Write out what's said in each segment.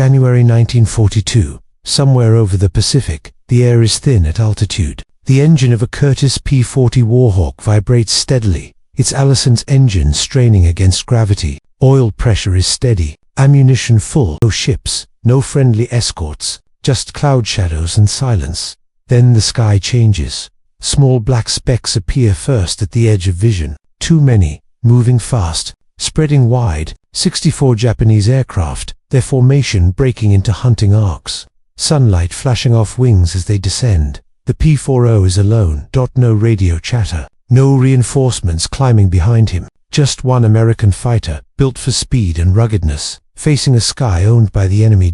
January 1942. Somewhere over the Pacific, the air is thin at altitude. The engine of a Curtiss P-40 Warhawk vibrates steadily, its Allison's engine straining against gravity. Oil pressure is steady, ammunition full. No ships, no friendly escorts, just cloud shadows and silence. Then the sky changes. Small black specks appear first at the edge of vision. Too many, moving fast, spreading wide. 64 Japanese aircraft, their formation breaking into hunting arcs. Sunlight flashing off wings as they descend. The P-40 is alone. No radio chatter. No reinforcements climbing behind him. Just one American fighter, built for speed and ruggedness, facing a sky owned by the enemy.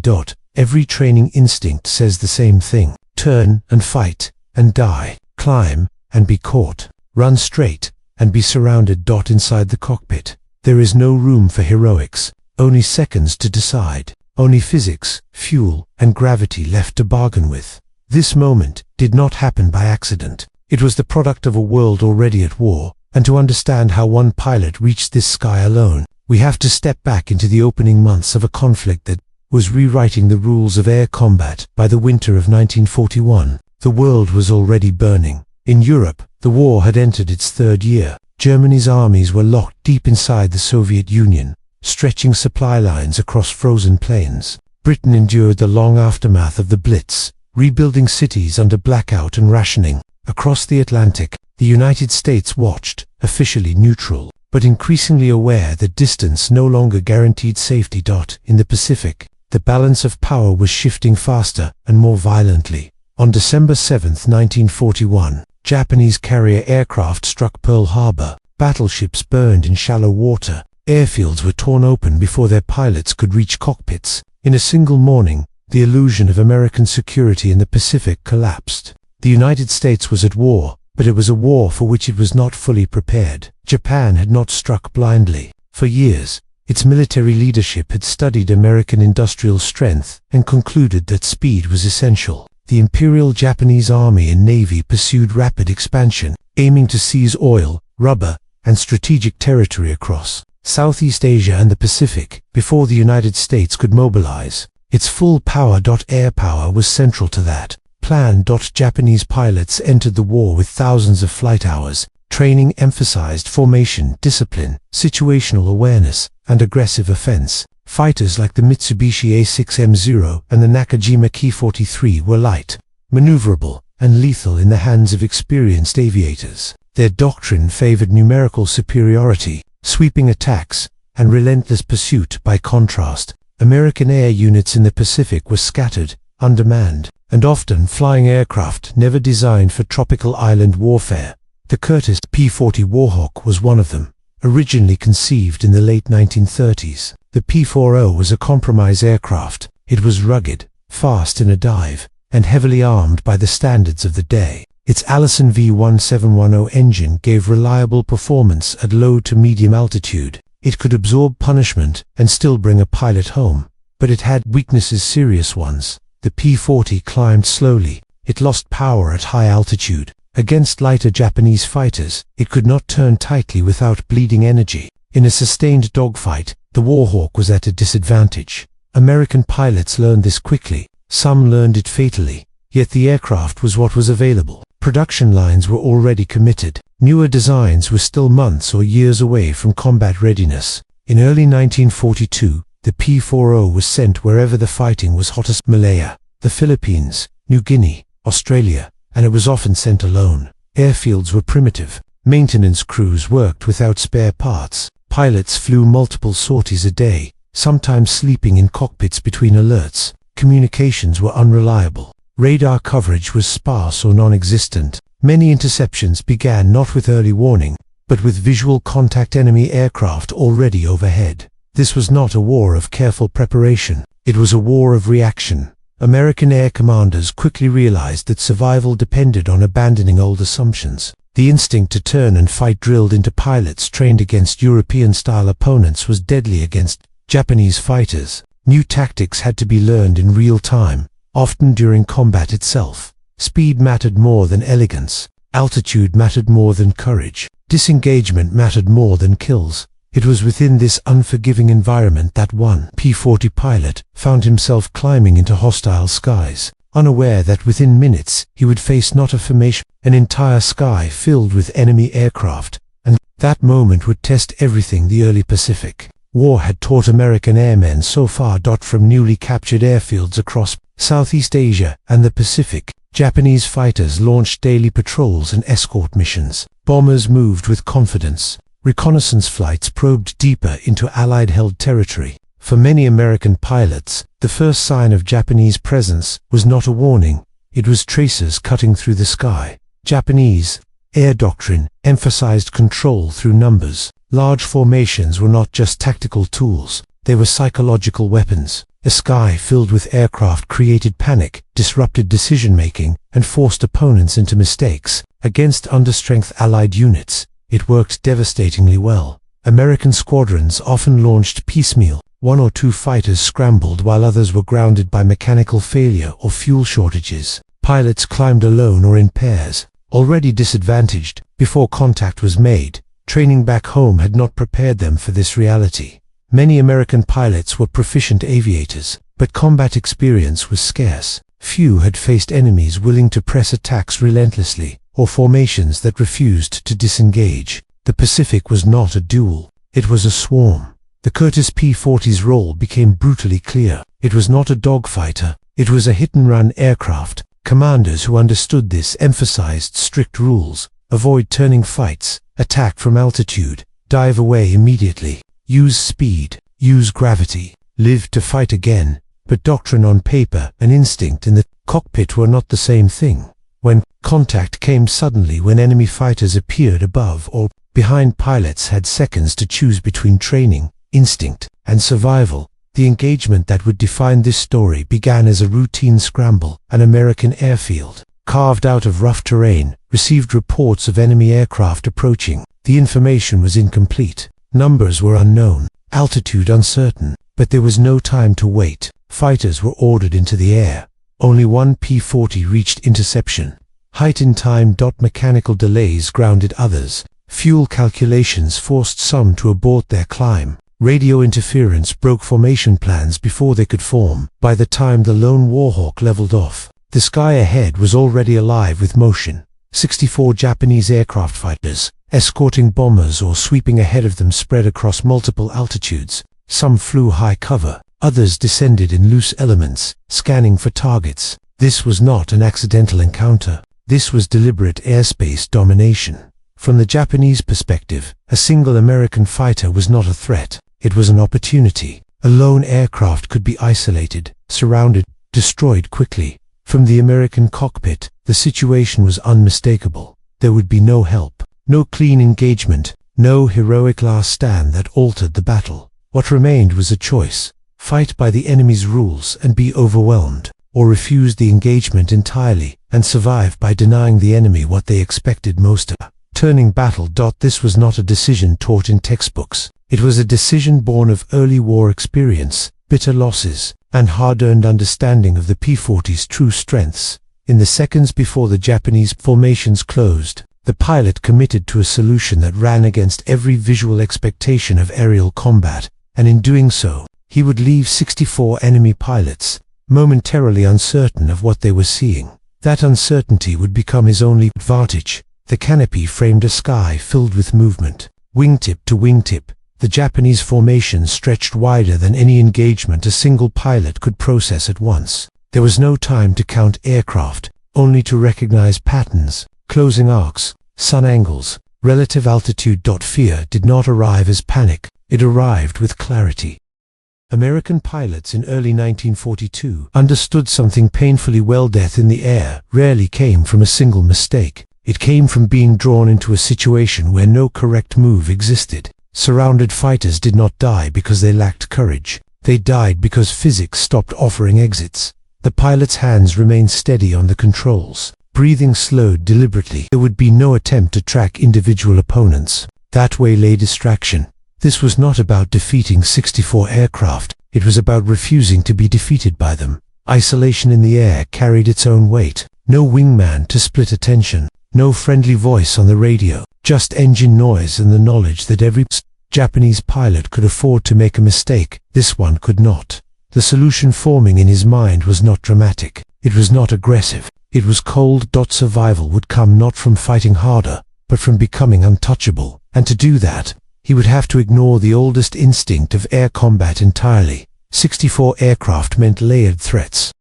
Every training instinct says the same thing. Turn and fight and die. Climb and be caught. Run straight and be surrounded. Inside the cockpit, there is no room for heroics, only seconds to decide. Only physics, fuel, and gravity left to bargain with. This moment did not happen by accident. It was the product of a world already at war, and to understand how one pilot reached this sky alone, we have to step back into the opening months of a conflict that was rewriting the rules of air combat. By the winter of 1941, the world was already burning. In Europe, the war had entered its third year. Germany's armies were locked deep inside the Soviet Union, stretching supply lines across frozen plains. Britain endured the long aftermath of the Blitz, rebuilding cities under blackout and rationing. Across the Atlantic, the United States watched, officially neutral, but increasingly aware that distance no longer guaranteed safety. In the Pacific, the balance of power was shifting faster and more violently. On December 7, 1941, Japanese carrier aircraft struck Pearl Harbor. Battleships burned in shallow water. Airfields were torn open before their pilots could reach cockpits. In a single morning, the illusion of American security in the Pacific collapsed. The United States was at war, but it was a war for which it was not fully prepared. Japan had not struck blindly. For years, its military leadership had studied American industrial strength and concluded that speed was essential. The Imperial Japanese Army and Navy pursued rapid expansion, aiming to seize oil, rubber, and strategic territory across Southeast Asia and the Pacific before the United States could mobilize. Its full power. Air power was central to that plan. Japanese pilots entered the war with thousands of flight hours. Training emphasized formation, discipline, situational awareness, and aggressive offense. Fighters like the Mitsubishi A6M0 and the Nakajima Ki-43 were light, maneuverable, and lethal in the hands of experienced aviators. Their doctrine favored numerical superiority, sweeping attacks, and relentless pursuit. By contrast, American air units in the Pacific were scattered, undermanned, and often flying aircraft never designed for tropical island warfare. The Curtiss P-40 Warhawk was one of them. Originally conceived in the late 1930s, the P-40 was a compromise aircraft. It was rugged, fast in a dive, and heavily armed by the standards of the day. Its Allison V1710 engine gave reliable performance at low to medium altitude. It could absorb punishment and still bring a pilot home. But it had weaknesses, serious ones. The P-40 climbed slowly. It lost power at high altitude. Against lighter Japanese fighters, it could not turn tightly without bleeding energy. In a sustained dogfight, the Warhawk was at a disadvantage. American pilots learned this quickly. Some learned it fatally. Yet the aircraft was what was available. Production lines were already committed. Newer designs were still months or years away from combat readiness. In early 1942, the P-40 was sent wherever the fighting was hottest: Malaya, the Philippines, New Guinea, Australia, and it was often sent alone. Airfields were primitive. Maintenance crews worked without spare parts. Pilots flew multiple sorties a day, sometimes sleeping in cockpits between alerts. Communications were unreliable. Radar coverage was sparse or non-existent. Many interceptions began not with early warning, but with visual contact: enemy aircraft already overhead. This was not a war of careful preparation. It was a war of reaction. American air commanders quickly realized that survival depended on abandoning old assumptions. The instinct to turn and fight drilled into pilots trained against European-style opponents was deadly against Japanese fighters. New tactics had to be learned in real time, often during combat itself. Speed mattered more than elegance. Altitude mattered more than courage. Disengagement mattered more than kills. It was within this unforgiving environment that one P-40 pilot found himself climbing into hostile skies, unaware that within minutes he would face not a formation, an entire sky filled with enemy aircraft, and that moment would test everything the early Pacific War had taught American airmen so far. From newly captured airfields across Southeast Asia and the Pacific, Japanese fighters launched daily patrols and escort missions. Bombers moved with confidence. Reconnaissance flights probed deeper into Allied-held territory. For many American pilots, the first sign of Japanese presence was not a warning, it was tracers cutting through the sky. Japanese air doctrine emphasized control through numbers. Large formations were not just tactical tools, they were psychological weapons. A sky filled with aircraft created panic, disrupted decision-making, and forced opponents into mistakes. Against understrength Allied units, it worked devastatingly well. American squadrons often launched piecemeal. One or two fighters scrambled while others were grounded by mechanical failure or fuel shortages. Pilots climbed alone or in pairs, already disadvantaged before contact was made. Training back home had not prepared them for this reality. Many American pilots were proficient aviators, but combat experience was scarce. Few had faced enemies willing to press attacks relentlessly, or formations that refused to disengage. The Pacific was not a duel, it was a swarm. The Curtiss P-40's role became brutally clear. It was not a dogfighter, it was a hit-and-run aircraft. Commanders who understood this emphasized strict rules: avoid turning fights, attack from altitude, dive away immediately, use speed, use gravity, live to fight again. But doctrine on paper and instinct in the cockpit were not the same thing. When contact came suddenly, when enemy fighters appeared above or behind, pilots had seconds to choose between training, instinct, and survival. The engagement that would define this story began as a routine scramble. An American airfield, carved out of rough terrain, received reports of enemy aircraft approaching. The information was incomplete. Numbers were unknown, altitude uncertain, but there was no time to wait. Fighters were ordered into the air. Only one P-40 reached interception. Height in time. Mechanical delays grounded others. Fuel calculations forced some to abort their climb. Radio interference broke formation plans before they could form. By the time the lone Warhawk leveled off, the sky ahead was already alive with motion. 64 Japanese aircraft fighters, escorting bombers or sweeping ahead of them, spread across multiple altitudes. Some flew high cover, others descended in loose elements, scanning for targets. This was not an accidental encounter. This was deliberate airspace domination. From the Japanese perspective, a single American fighter was not a threat. It was an opportunity. A lone aircraft could be isolated, surrounded, destroyed quickly. From the American cockpit, the situation was unmistakable. There would be no help, no clean engagement, no heroic last stand that altered the battle. What remained was a choice: fight by the enemy's rules and be overwhelmed, or refuse the engagement entirely and survive by denying the enemy what they expected most of. Turning battle. This was not a decision taught in textbooks. It was a decision born of early war experience, bitter losses, and hard-earned understanding of the P-40's true strengths. In the seconds before the Japanese formations closed, the pilot committed to a solution that ran against every visual expectation of aerial combat, and in doing so, he would leave 64 enemy pilots momentarily uncertain of what they were seeing. That uncertainty would become his only advantage. The canopy framed a sky filled with movement. Wingtip to wingtip, the Japanese formation stretched wider than any engagement a single pilot could process at once. There was no time to count aircraft, only to recognize patterns, closing arcs, sun angles, relative altitude. Fear did not arrive as panic, it arrived with clarity. American pilots in early 1942 understood something painfully well. Death in the air rarely came from a single mistake. It came from being drawn into a situation where no correct move existed. Surrounded fighters did not die because they lacked courage. They died because physics stopped offering exits. The pilot's hands remained steady on the controls. Breathing slowed deliberately. There would be no attempt to track individual opponents. That way lay distraction. This was not about defeating 64 aircraft. It was about refusing to be defeated by them. Isolation in the air carried its own weight. No wingman to split attention. No friendly voice on the radio, just engine noise and the knowledge that every Japanese pilot could afford to make a mistake, this one could not. The solution forming in his mind was not dramatic. It was not aggressive. It was cold. Survival would come not from fighting harder, but from becoming untouchable. And to do that, he would have to ignore the oldest instinct of air combat entirely. 64 aircraft meant layered threats.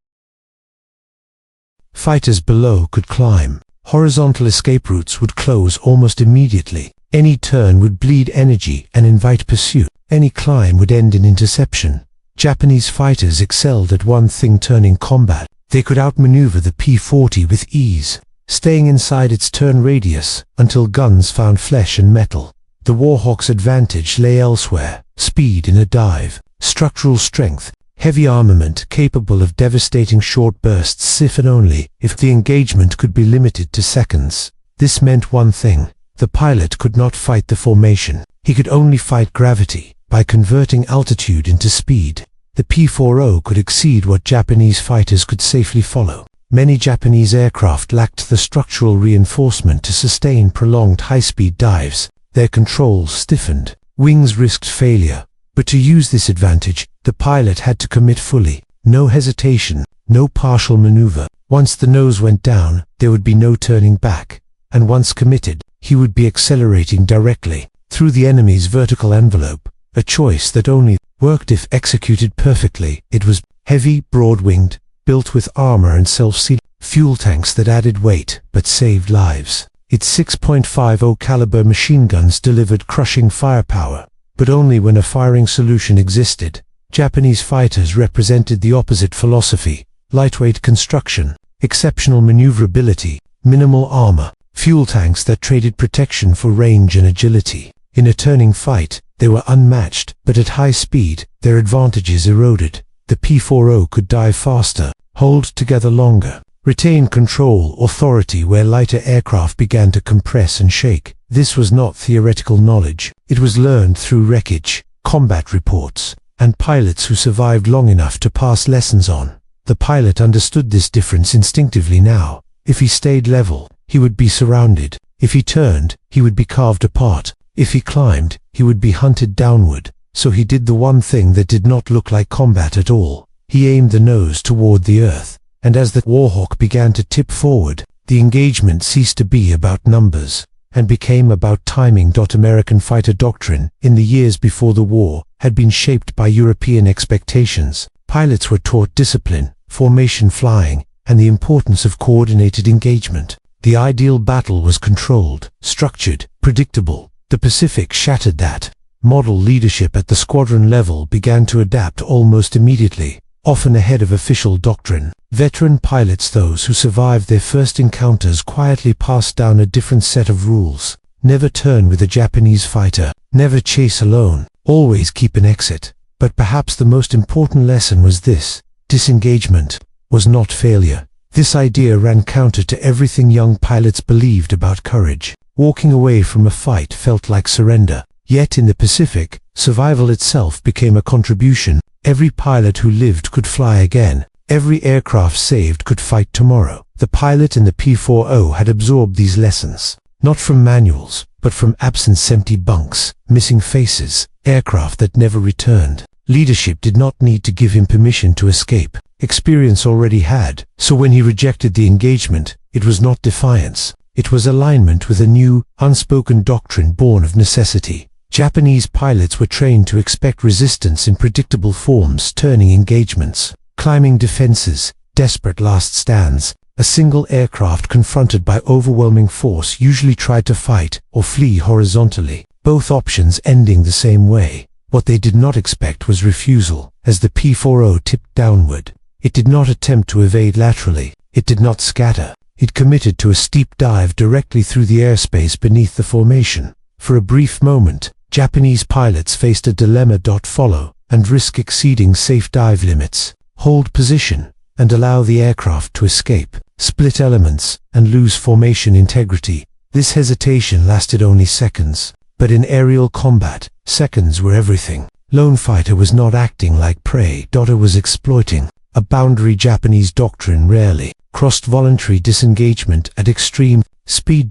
Fighters below could climb. Horizontal escape routes would close almost immediately. Any turn would bleed energy and invite pursuit. Any climb would end in interception. Japanese fighters excelled at one thing: turning combat. They could outmaneuver the P-40 with ease, staying inside its turn radius until guns found flesh and metal. The Warhawk's advantage lay elsewhere: speed in a dive, structural strength, heavy armament capable of devastating short bursts if and only if the engagement could be limited to seconds. This meant one thing: the pilot could not fight the formation. He could only fight gravity. By converting altitude into speed, the P-40 could exceed what Japanese fighters could safely follow. Many Japanese aircraft lacked the structural reinforcement to sustain prolonged high-speed dives. Their controls stiffened. Wings risked failure. But to use this advantage, the pilot had to commit fully. No hesitation, no partial maneuver. Once the nose went down, there would be no turning back. And once committed, he would be accelerating directly through the enemy's vertical envelope. A choice that only worked if executed perfectly. It was heavy, broad-winged, built with armor and self-sealing fuel tanks that added weight but saved lives. Its 6.50 caliber machine guns delivered crushing firepower, but only when a firing solution existed. Japanese fighters represented the opposite philosophy: lightweight construction, exceptional maneuverability, minimal armor, fuel tanks that traded protection for range and agility. In a turning fight, they were unmatched, but at high speed, their advantages eroded. The P-40 could dive faster, hold together longer, retain control authority where lighter aircraft began to compress and shake. This was not theoretical knowledge. It was learned through wreckage, combat reports, and pilots who survived long enough to pass lessons on. The pilot understood this difference instinctively now. If he stayed level, he would be surrounded. If he turned, he would be carved apart. If he climbed, he would be hunted downward. So he did the one thing that did not look like combat at all. He aimed the nose toward the earth, and as the Warhawk began to tip forward, the engagement ceased to be about numbers and became about timing. American fighter doctrine, in the years before the war, had been shaped by European expectations. Pilots were taught discipline, formation flying, and the importance of coordinated engagement. The ideal battle was controlled, structured, predictable. The Pacific shattered that. Model leadership at the squadron level began to adapt almost immediately, often ahead of official doctrine. Veteran pilots, those who survived their first encounters, quietly passed down a different set of rules. Never turn with a Japanese fighter. Never chase alone. Always keep an exit. But perhaps the most important lesson was this: disengagement was not failure. This idea ran counter to everything young pilots believed about courage. Walking away from a fight felt like surrender. Yet in the Pacific, survival itself became a contribution. Every pilot who lived could fly again. Every aircraft saved could fight tomorrow. The pilot in the P-40 had absorbed these lessons, not from manuals, but from absence: empty bunks, missing faces, aircraft that never returned. Leadership did not need to give him permission to escape. Experience already had. So when he rejected the engagement, it was not defiance. It was alignment with a new, unspoken doctrine born of necessity. Japanese pilots were trained to expect resistance in predictable forms: turning engagements, climbing defenses, desperate last stands. A single aircraft confronted by overwhelming force usually tried to fight or flee horizontally, both options ending the same way. What they did not expect was refusal. As the P-40 tipped downward, it did not attempt to evade laterally. It did not scatter. It committed to a steep dive directly through the airspace beneath the formation. For a brief moment, Japanese pilots faced a dilemma: follow and risk exceeding safe dive limits, hold position and allow the aircraft to escape, split elements and lose formation integrity. This hesitation lasted only seconds, but in aerial combat, seconds were everything. Lone Fighter was not acting like prey. It was exploiting a boundary Japanese doctrine rarely crossed: voluntary disengagement at extreme speed.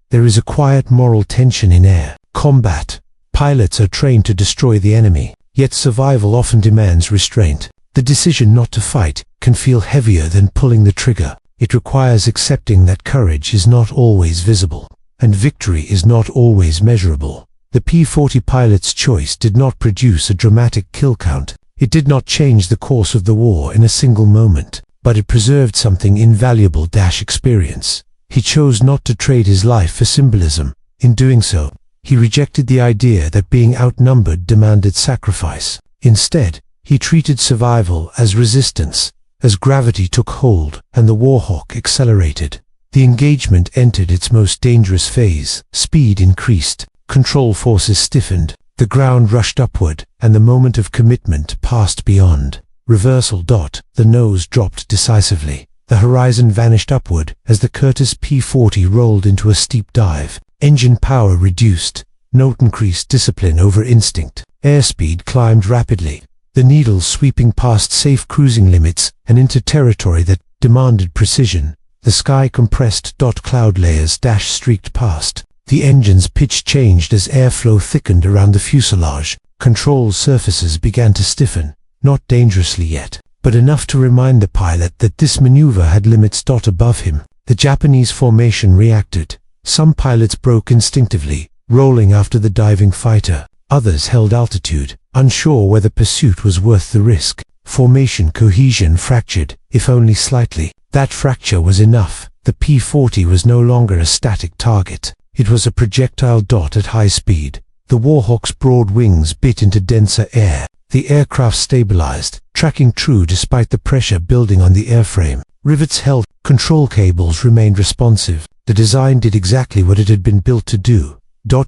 There is a quiet moral tension in air combat Pilots are trained to destroy the enemy, yet survival often demands restraint. The decision not to fight can feel heavier than pulling the trigger. It requires accepting that courage is not always visible, and victory is not always measurable. The P-40 pilot's choice did not produce a dramatic kill count. It did not change the course of the war in a single moment, but it preserved something invaluable: experience. He chose not to trade his life for symbolism. In doing so, he rejected the idea that being outnumbered demanded sacrifice. Instead, he treated survival as resistance. As gravity took hold and the Warhawk accelerated, the engagement entered its most dangerous phase. Speed increased, control forces stiffened, the ground rushed upward, and the moment of commitment passed beyond. Reversal. The nose dropped decisively. The horizon vanished upward as the Curtiss P-40 rolled into a steep dive. Engine power reduced. Note increased discipline over instinct. Airspeed climbed rapidly, the needles sweeping past safe cruising limits and into territory that demanded precision. The sky compressed. Cloud layers streaked past. The engine's pitch changed as airflow thickened around the fuselage. Control surfaces began to stiffen, not dangerously yet, but enough to remind the pilot that this maneuver had limits. Above him, the Japanese formation reacted. Some pilots broke instinctively, rolling after the diving fighter. Others held altitude, unsure whether pursuit was worth the risk. Formation cohesion fractured, if only slightly. That fracture was enough. The P-40 was no longer a static target. It was a projectile. At high speed, the Warhawk's broad wings bit into denser air. The aircraft stabilized, tracking true despite the pressure building on the airframe. Rivets held, control cables remained responsive. The design did exactly what it had been built to do.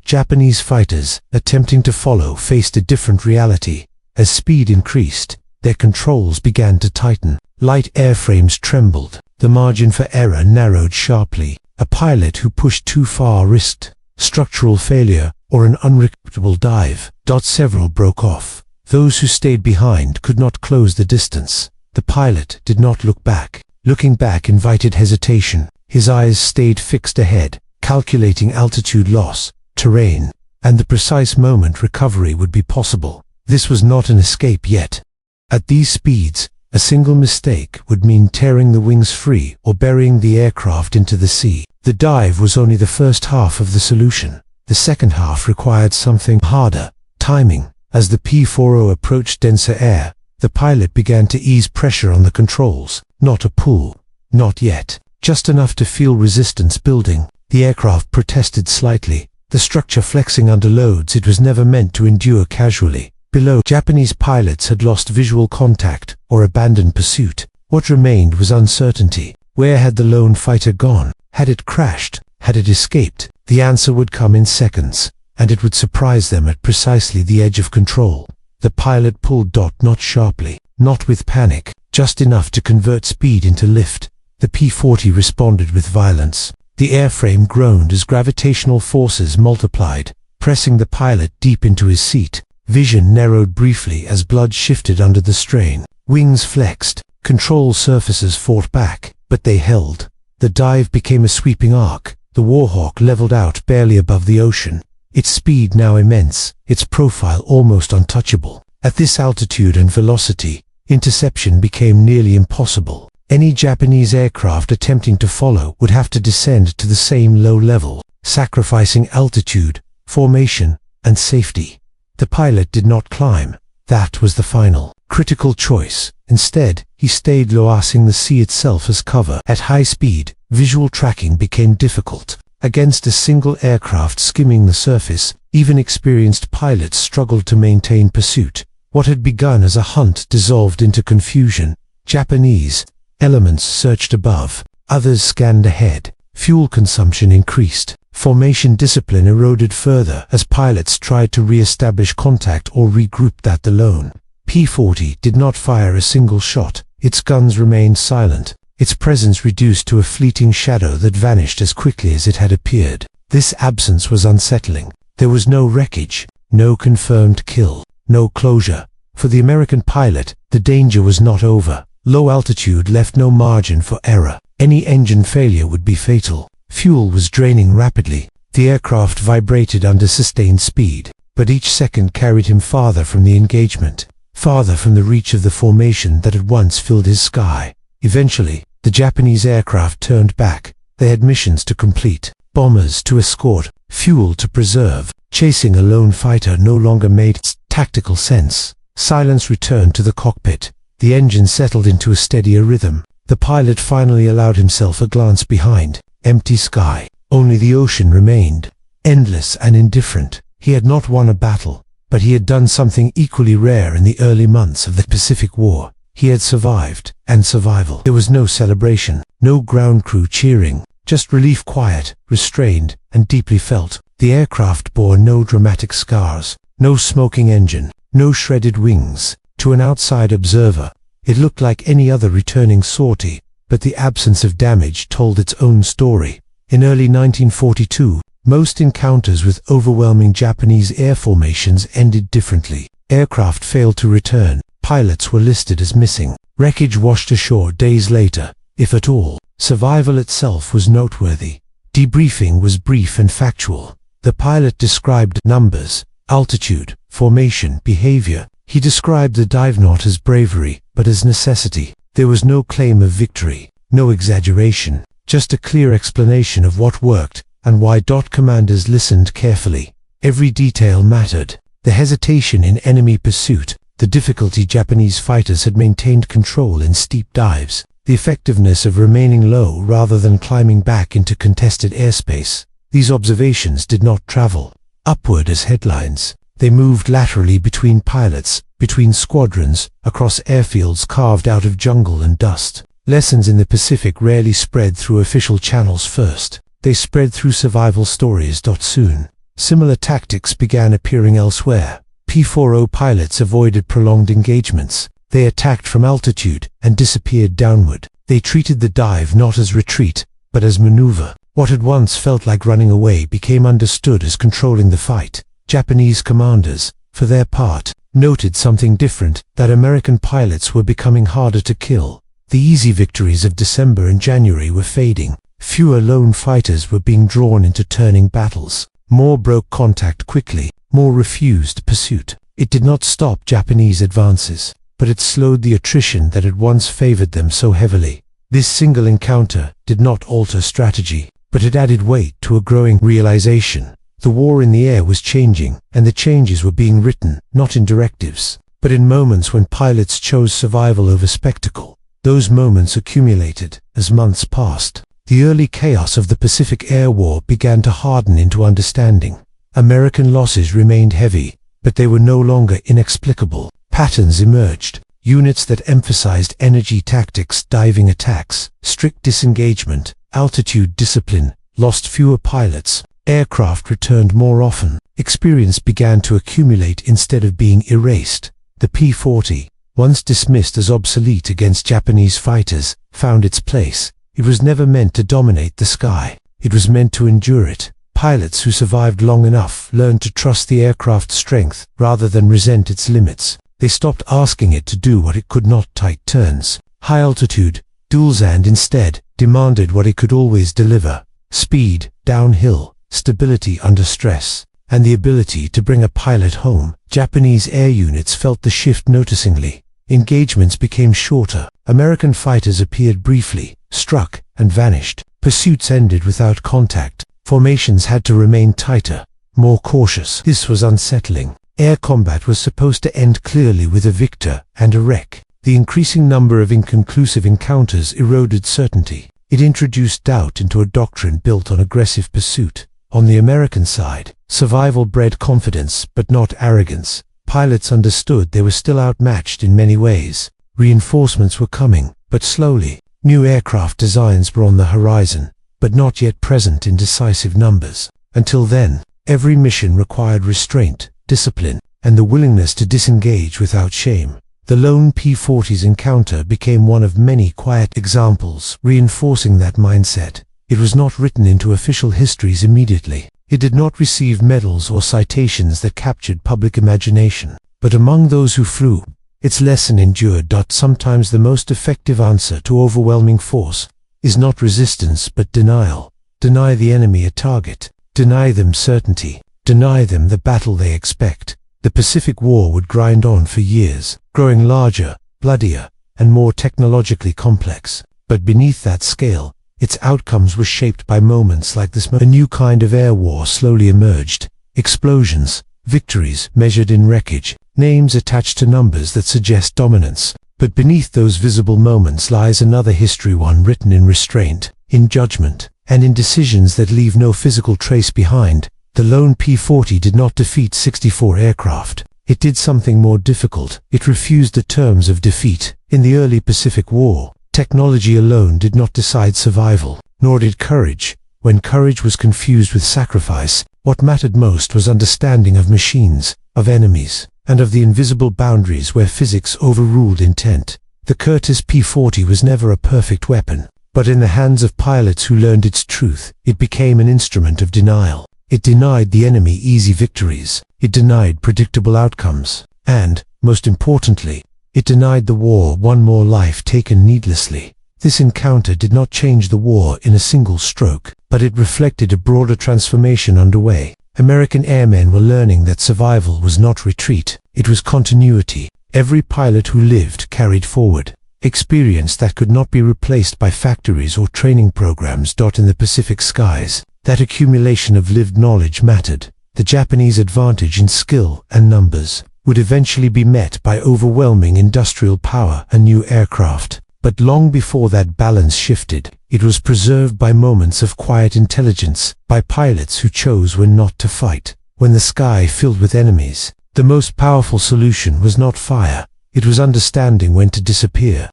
Japanese fighters, attempting to follow, faced a different reality. As speed increased, their controls began to tighten. Light airframes trembled. The margin for error narrowed sharply. A pilot who pushed too far risked structural failure or an unrecoverable dive. Several broke off. Those who stayed behind could not close the distance. The pilot did not look back. Looking back invited hesitation. His eyes stayed fixed ahead, calculating altitude loss, terrain, and the precise moment recovery would be possible. This was not an escape yet. At these speeds, a single mistake would mean tearing the wings free or burying the aircraft into the sea. The dive was only the first half of the solution. The second half required something harder: timing. As the P-40 approached denser air, the pilot began to ease pressure on the controls. Not a pull. Not yet. Just enough to feel resistance building. The aircraft protested slightly, the structure flexing under loads it was never meant to endure casually. Below, Japanese pilots had lost visual contact or abandoned pursuit. What remained was uncertainty. Where had the lone fighter gone? Had it crashed? Had it escaped? The answer would come in seconds, and it would surprise them at precisely the edge of control. The pilot pulled. Not sharply, not with panic, just enough to convert speed into lift. The P-40 responded with violence. The airframe groaned as gravitational forces multiplied, pressing the pilot deep into his seat. Vision narrowed briefly as blood shifted under the strain. Wings flexed, control surfaces fought back, but they held. The dive became a sweeping arc. The Warhawk leveled out barely above the ocean, its speed now immense, its profile almost untouchable. At this altitude and velocity, interception became nearly impossible. Any Japanese aircraft attempting to follow would have to descend to the same low level, sacrificing altitude, formation, and safety. The pilot did not climb. That was the final, critical choice. Instead, he stayed low, using the sea itself as cover. At high speed, visual tracking became difficult. Against a single aircraft skimming the surface, even experienced pilots struggled to maintain pursuit. What had begun as a hunt dissolved into confusion. Japanese elements searched above, others scanned ahead. Fuel consumption increased. Formation discipline eroded further as pilots tried to re-establish contact or regroup. The lone P-40 did not fire a single shot. Its guns remained silent, its presence reduced to a fleeting shadow that vanished as quickly as it had appeared. This absence was unsettling. There was no wreckage, no confirmed kill, no closure. For the American pilot, the danger was not over. Low altitude left no margin for error. Any engine failure would be fatal. Fuel was draining rapidly. The aircraft vibrated under sustained speed. but each second carried him farther from the engagement, farther from the reach of the formation that had once filled his sky. Eventually, the Japanese aircraft turned back. They had missions to complete, bombers to escort, fuel to preserve. Chasing a lone fighter no longer made tactical sense. Silence returned to the cockpit. The engine settled into a steadier rhythm. The pilot finally allowed himself a glance behind. Empty sky. Only the ocean remained. Endless and indifferent. He had not won a battle, but he had done something equally rare in the early months of the Pacific War. He had survived, and survival. There was no celebration, no ground crew cheering, just relief, quiet, restrained, and deeply felt. The aircraft bore no dramatic scars, no smoking engine, no shredded wings. To an outside observer, it looked like any other returning sortie, but the absence of damage told its own story. In early 1942, most encounters with overwhelming Japanese air formations ended differently. Aircraft failed to return. Pilots were listed as missing. Wreckage washed ashore days later, if at all. Survival itself was noteworthy. Debriefing was brief and factual. The pilot described numbers, altitude, formation, behavior. He described the dive not as bravery, but as necessity. There was no claim of victory, no exaggeration, just a clear explanation of what worked and why. Commanders listened carefully. Every detail mattered. The hesitation in enemy pursuit, the difficulty Japanese fighters had maintained control in steep dives, the effectiveness of remaining low rather than climbing back into contested airspace. These observations did not travel upward as headlines. They moved laterally between pilots, between squadrons, across airfields carved out of jungle and dust. Lessons in the Pacific rarely spread through official channels first. They spread through survival stories. Soon, similar tactics began appearing elsewhere. P-40 pilots avoided prolonged engagements. They attacked from altitude and disappeared downward. They treated the dive not as retreat, but as maneuver. What had once felt like running away became understood as controlling the fight. Japanese commanders, for their part, noted something different, that American pilots were becoming harder to kill. The easy victories of December and January were fading. Fewer lone fighters were being drawn into turning battles. More broke contact quickly. More refused pursuit. It did not stop Japanese advances, but it slowed the attrition that had once favored them so heavily. This single encounter did not alter strategy, but it added weight to a growing realization. The war in the air was changing, and the changes were being written, not in directives, but in moments when pilots chose survival over spectacle. Those moments accumulated as months passed. The early chaos of the Pacific Air War began to harden into understanding. American losses remained heavy, but they were no longer inexplicable. Patterns emerged. Units that emphasized energy tactics, diving attacks, strict disengagement, altitude discipline, lost fewer pilots. Aircraft returned more often. Experience began to accumulate instead of being erased. The P-40, once dismissed as obsolete against Japanese fighters, found its place. It was never meant to dominate the sky. It was meant to endure it. Pilots who survived long enough learned to trust the aircraft's strength rather than resent its limits. They stopped asking it to do what it could not. Tight turns, high altitude, duels, and instead demanded what it could always deliver: speed, downhill, stability under stress, and the ability to bring a pilot home. Japanese air units felt the shift noticeably. Engagements became shorter. American fighters appeared briefly, struck, and vanished. Pursuits ended without contact. Formations had to remain tighter, more cautious. This was unsettling. Air combat was supposed to end clearly with a victor and a wreck. The increasing number of inconclusive encounters eroded certainty. It introduced doubt into a doctrine built on aggressive pursuit. On the American side, survival bred confidence, but not arrogance. Pilots understood they were still outmatched in many ways. Reinforcements were coming, but slowly. New aircraft designs were on the horizon, but not yet present in decisive numbers. Until then, every mission required restraint, discipline, and the willingness to disengage without shame. The lone P-40's encounter became one of many quiet examples reinforcing that mindset. It was not written into official histories immediately. It did not receive medals or citations that captured public imagination. But among those who flew, its lesson endured. Sometimes the most effective answer to overwhelming force is not resistance but denial. Deny the enemy a target. Deny them certainty. deny them the battle they expect, the Pacific War would grind on for years, growing larger, bloodier, and more technologically complex. But beneath that scale, its outcomes were shaped by moments like this. A new kind of air war slowly emerged. Explosions, victories measured in wreckage, names attached to numbers that suggest dominance. But beneath those visible moments lies another history, one written in restraint, in judgment, and in decisions that leave no physical trace behind. The lone P-40 did not defeat 64 aircraft. It did something more difficult. It refused the terms of defeat. In the early Pacific War, technology alone did not decide survival, nor did courage. When courage was confused with sacrifice, what mattered most was understanding of machines, of enemies, and of the invisible boundaries where physics overruled intent. The Curtiss P-40 was never a perfect weapon, but in the hands of pilots who learned its truth, it became an instrument of denial. It denied the enemy easy victories, it denied predictable outcomes, and, most importantly, it denied the war one more life taken needlessly. This encounter did not change the war in a single stroke, but it reflected a broader transformation underway. American airmen were learning that survival was not retreat, it was continuity. Every pilot who lived carried forward experience that could not be replaced by factories or training programs. In the Pacific skies, that accumulation of lived knowledge mattered. The Japanese advantage in skill and numbers would eventually be met by overwhelming industrial power and new aircraft. But long before that balance shifted, it was preserved by moments of quiet intelligence, by pilots who chose when not to fight. When the sky filled with enemies, the most powerful solution was not fire, it was understanding when to disappear.